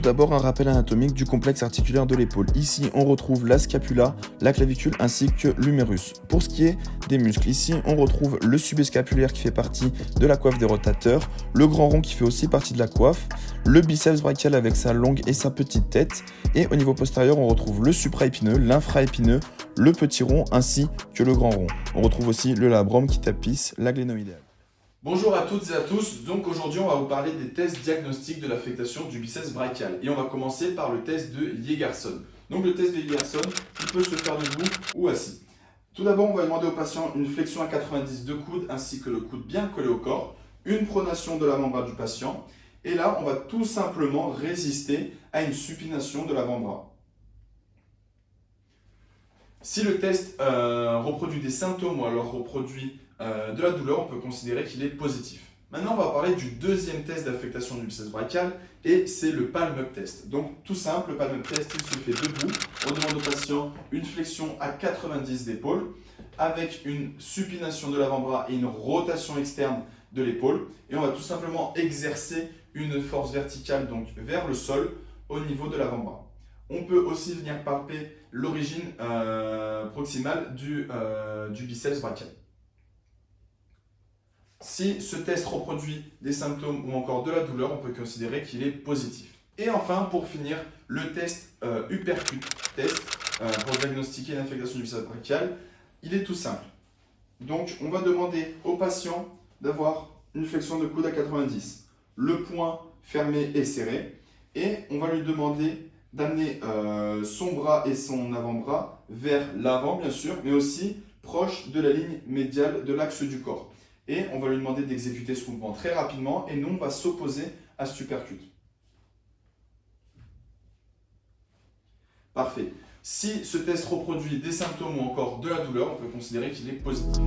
tout d'abord un rappel anatomique du complexe articulaire de l'épaule. Ici, on retrouve la scapula, la clavicule ainsi que l'humérus. Pour ce qui est des muscles, ici, on retrouve le subscapulaire qui fait partie de la coiffe des rotateurs, le grand rond qui fait aussi partie de la coiffe, le biceps brachial avec sa longue et sa petite tête, et au niveau postérieur, on retrouve le supraépineux, l'infraépineux, le petit rond ainsi que le grand rond. On retrouve aussi le labrum qui tapisse la glénoïdeale. Bonjour à toutes et à tous, donc aujourd'hui on va vous parler des tests diagnostiques de l'affectation du biceps brachial et on va commencer par le test de Yeagerson. Donc le test de Yeagerson, il peut se faire debout ou assis. Tout d'abord on va demander au patient une flexion à 90 de coude ainsi que le coude bien collé au corps, une pronation de l'avant-bras du patient et là on va tout simplement résister à une supination de l'avant-bras. Si le test reproduit des symptômes ou alors reproduit de la douleur, on peut considérer qu'il est positif. Maintenant, on va parler du deuxième test d'affectation du biceps brachial et c'est le palm-up test. Donc, tout simple, le palm-up test, il se fait debout. On demande au patient une flexion à 90 d'épaule avec une supination de l'avant-bras et une rotation externe de l'épaule. Et on va tout simplement exercer une force verticale donc vers le sol au niveau de l'avant-bras. On peut aussi venir palper l'origine proximale du biceps brachial. Si ce test reproduit des symptômes ou encore de la douleur, on peut considérer qu'il est positif. Et enfin, pour finir, le test Uppercut test pour diagnostiquer l'affectation du biceps brachial, il est tout simple. Donc, on va demander au patient d'avoir une flexion de coude à 90, le poing fermé et serré, et on va lui demander d'amener son bras et son avant-bras vers l'avant, bien sûr, mais aussi proche de la ligne médiale de l'axe du corps. Et on va lui demander d'exécuter ce mouvement très rapidement et nous, on va s'opposer à ce uppercut. Parfait. Si ce test reproduit des symptômes ou encore de la douleur, on peut considérer qu'il est positif.